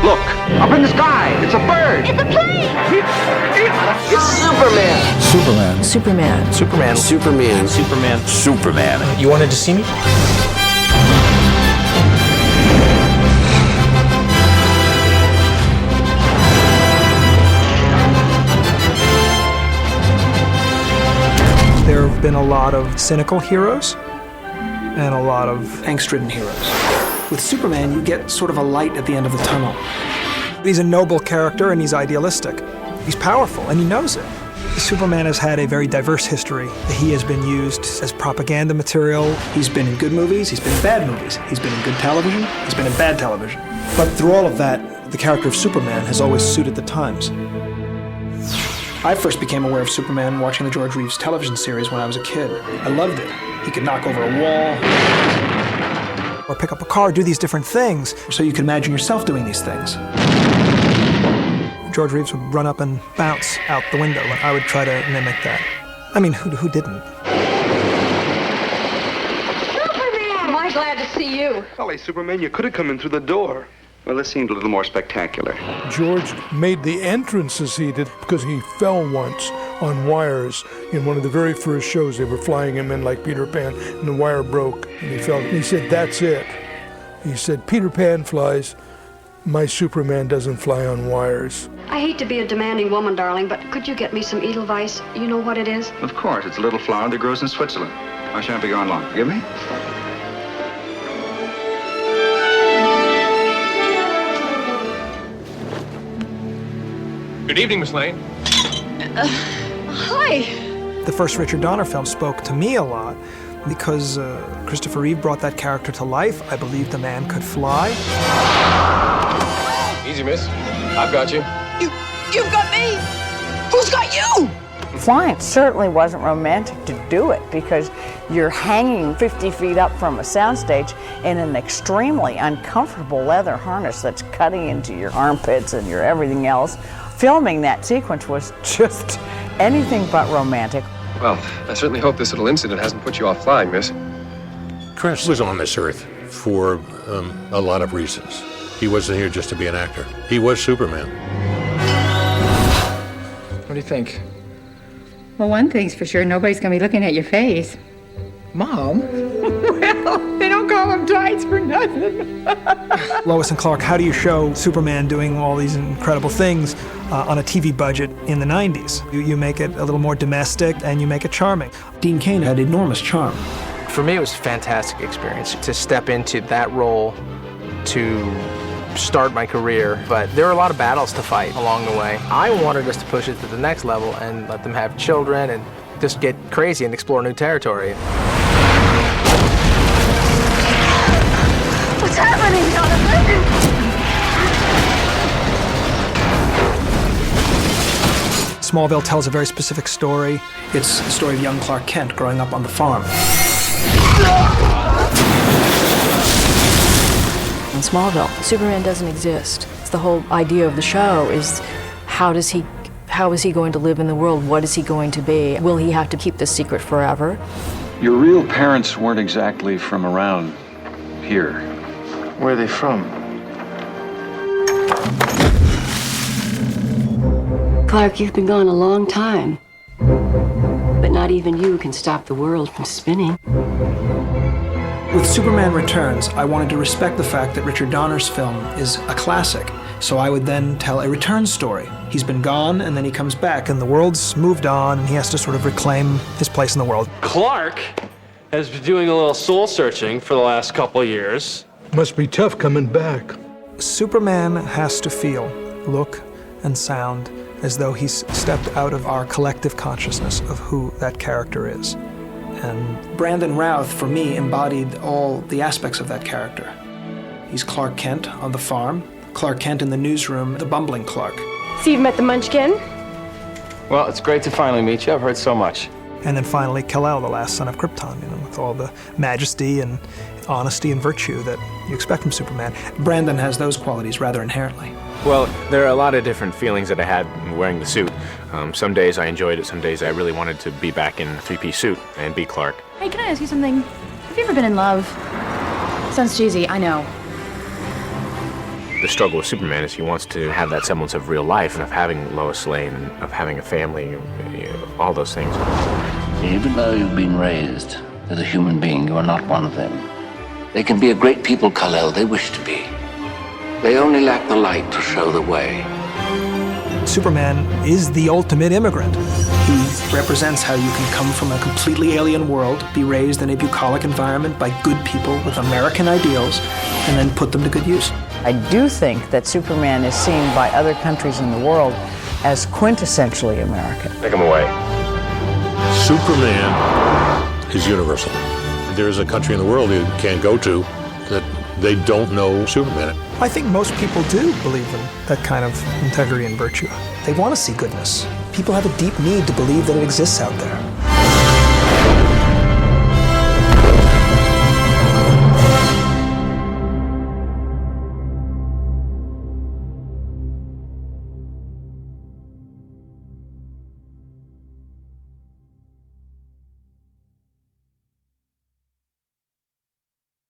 Look, up in the sky. It's a bird. It's a plane! It's Superman. Superman. Superman. Superman. Superman. Superman. Superman. You wanted to see me? There have been a lot of cynical heroes and a lot of angst-ridden heroes. With Superman, you get sort of a light at the end of the tunnel. He's a noble character and he's idealistic. He's powerful and he knows it. Superman has had a very diverse history. He has been used as propaganda material. He's been in good movies, he's been in bad movies. He's been in good television, he's been in bad television. But through all of that, the character of Superman has always suited the times. I first became aware of Superman watching the George Reeves television series when I was a kid. I loved it. He could knock over a wall, or pick up a car, do these different things. So you can imagine yourself doing these things. George Reeves would run up and bounce out the window, and I would try to mimic that. I mean, who didn't? Superman! Am I glad to see you? Golly, Superman, you could have come in through the door. Well, this seemed a little more spectacular. George made the entrances he did because he fell once on wires in one of the very first shows. They were flying him in like Peter Pan, and the wire broke, and he fell. And he said, "That's it." He said, "Peter Pan flies. My Superman doesn't fly on wires." I hate to be a demanding woman, darling, but could you get me some Edelweiss? You know what it is? Of course, it's a little flower that grows in Switzerland. I shan't be gone long. Forgive me? Good evening, Miss Lane. Hi. The first Richard Donner film spoke to me a lot because Christopher Reeve brought that character to life. I believed the man could fly. Easy, miss. I've got you. You've got me! Who's got you? Flying certainly wasn't romantic to do it because you're hanging 50 feet up from a soundstage in an extremely uncomfortable leather harness that's cutting into your armpits and your everything else. Filming that sequence was just anything but romantic. Well, I certainly hope this little incident hasn't put you off flying, miss. Chris was on this earth for a lot of reasons. He wasn't here just to be an actor. He was Superman. What do you think? Well, one thing's for sure, nobody's gonna be looking at your face. Mom? Well, they don't call them tights for nothing. Lois and Clark, how do you show Superman doing all these incredible things on a TV budget in the 90s? You make it a little more domestic and you make it charming. Dean Cain had enormous charm. For me, it was a fantastic experience to step into that role, to start my career, but there were a lot of battles to fight along the way. I wanted us to push it to the next level and let them have children and just get crazy and explore new territory. What's happening, Jonathan? Smallville tells a very specific story. It's the story of young Clark Kent growing up on the farm. In Smallville, Superman doesn't exist. It's the whole idea of the show is how is he going to live in the world? What is he going to be? Will he have to keep this secret forever? Your real parents weren't exactly from around here. Where are they from? Clark, you've been gone a long time. But not even you can stop the world from spinning. With Superman Returns, I wanted to respect the fact that Richard Donner's film is a classic. So I would then tell a return story. He's been gone, and then he comes back, and the world's moved on, and he has to sort of reclaim his place in the world. Clark has been doing a little soul searching for the last couple of years. Must be tough coming back. Superman has to feel, look, and sound as though he's stepped out of our collective consciousness of who that character is. And Brandon Routh, for me, embodied all the aspects of that character. He's Clark Kent on the farm, Clark Kent in the newsroom, the bumbling Clark. So you've met the Munchkin? Well, it's great to finally meet you. I've heard so much. And then finally Kal-El, the last son of Krypton, with all the majesty and honesty and virtue that you expect from Superman. Brandon has those qualities rather inherently. Well, there are a lot of different feelings that I had wearing the suit. Some days I enjoyed it, some days I really wanted to be back in a three-piece suit and be Clark. Hey, can I ask you something? Have you ever been in love? Sounds cheesy, I know. The struggle with Superman is he wants to have that semblance of real life and of having Lois Lane, of having a family, all those things. Even though you've been raised as a human being, you are not one of them. They can be a great people, Kal-El. They wish to be. They only lack the light to show the way. Superman is the ultimate immigrant. He represents how you can come from a completely alien world, be raised in a bucolic environment by good people with American ideals, and then put them to good use. I do think that Superman is seen by other countries in the world as quintessentially American. Take him away. Superman is universal. There is a country in the world you can't go to that they don't know Superman. I think most people do believe in that kind of integrity and virtue. They want to see goodness. People have a deep need to believe that it exists out there.